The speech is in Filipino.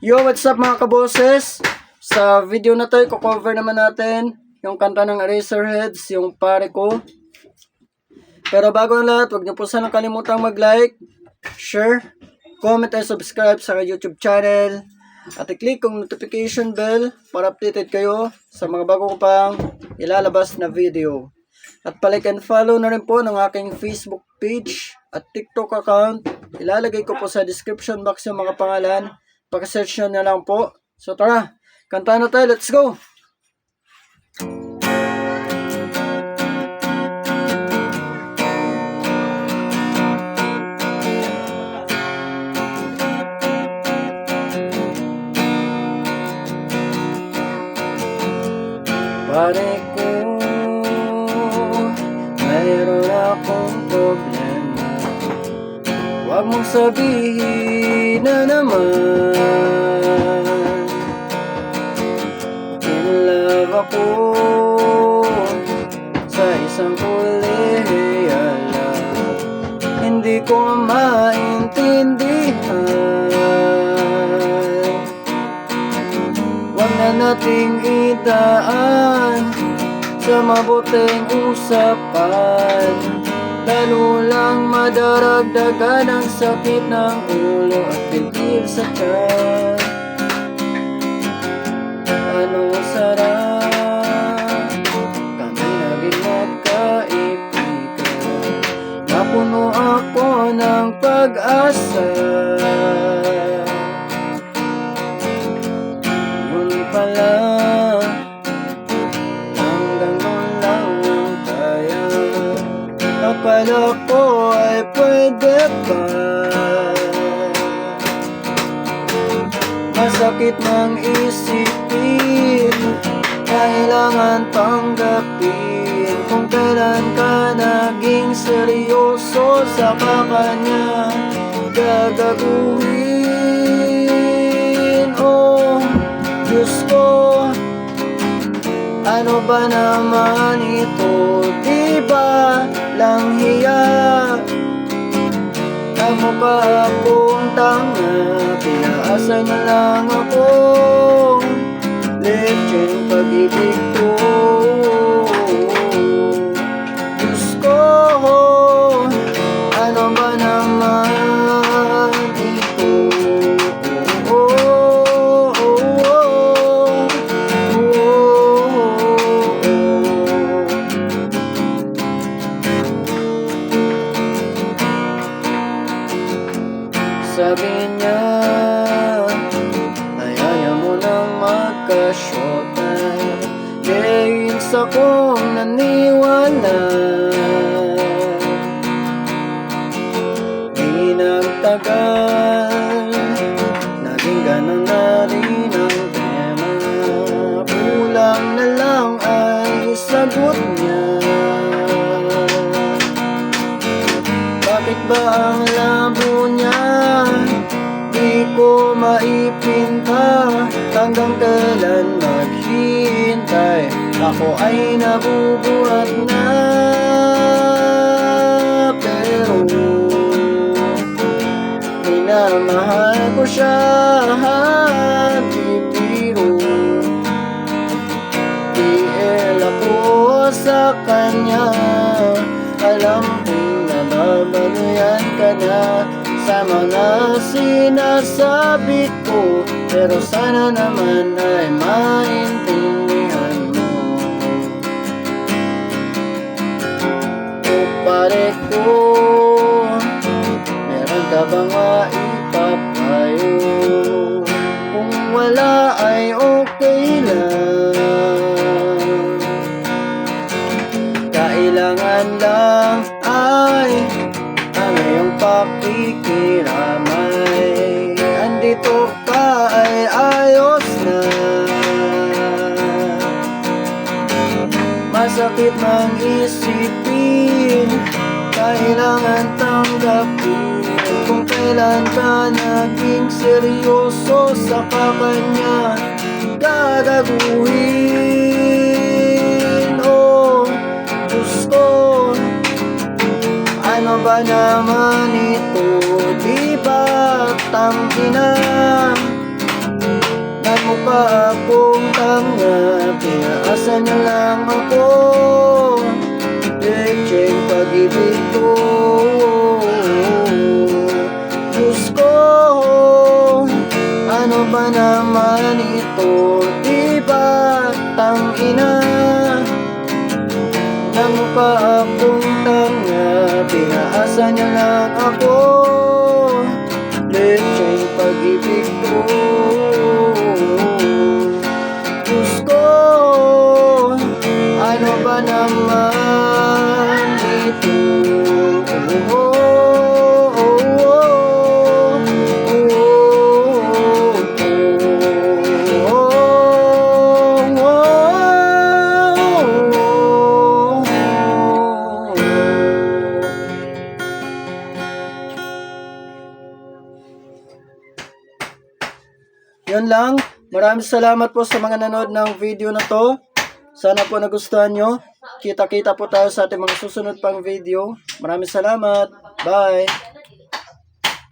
Yo, what's up mga kaboses? Sa video na to, i-cover naman natin yung kanta ng Eraserheads, yung Pare Ko. Pero bago ang lahat, huwag niyo po sanang kalimutang mag-like, share, comment, and subscribe sa YouTube channel. At i-click yung notification bell para updated kayo sa mga bago ko pang ilalabas na video. At palike and follow na rin po ng aking Facebook page at TikTok account. Ilalagay ko po sa description box yung mga pangalan. Pag-search nyo na lang po. So tara, kanta na tayo. Let's go! Pare ko, mayroon akong problema. Huwag mong sabihin na naman in love ako sa isang kolehiyala. Hindi ko maintindihan. Huwag na nating idaan sa mabuting usapan, lalo lang madaragdagan ang sakit ng ulo at pintil sa tiyan. Ano sarap kami naging magkaibigan, napuno ako ng pag-asa. Yun pala, hanggang doon lang ang kaya. Akala ko ay pwede pa. Masakit mang isipin, kailangan tanggapin. Kung kailan ka naging seryoso, saka kanya gagaguhin. Oh, Diyos ko, ano ba naman ito? Di ba lang hiya? Kamukha akong tanga, pinaasa na lang akong lecheng pag-ibig ko. Diyos ko, ano ba naman ito? Sabi niya, ayaw niya mo nang magkasyota. Days akong naniwala, di nagtagal, naging ganon na rin ang tema. Kulang na lang ay sagot niya. Bakit ba ang labo niya? Di ko maipinta. Hanggang kailan maghihintay? Ako ay nabubuhat na. Pero minamahal ko siya, di biro. Tiil ako sa kanya. Alam kong nababalayan ka na sa mga sinasabi ko, pero sana naman ay maintindihan mo. O pare ko, meron ka bang maipapayo? Kung wala ay okay lang. Kailangan lang ay ang iyong pakikiramay. Andito ka ay ayos na. Masakit mang isipin, kailangan tanggapin. Kung kailan ka naging seryoso, saka kanya gagaguhin. Oh, Diyos ko, ano ba naman ito? Di ba tangina? tanga, pinaasa niya lang ako. Lecheng pag-ibig ko. Diyos ko, ano ba naman ito? Diba tangina? Nang pa akong tanga, pinaasa niya lang ako. Lecheng pag-ibig ko. Diyos ko, ano ba naman ito? Yun lang. Maraming salamat po sa mga nanood ng video na to. Sana po nagustuhan nyo. Kita-kita po tayo sa ating mga susunod pang video. Maraming salamat. Bye!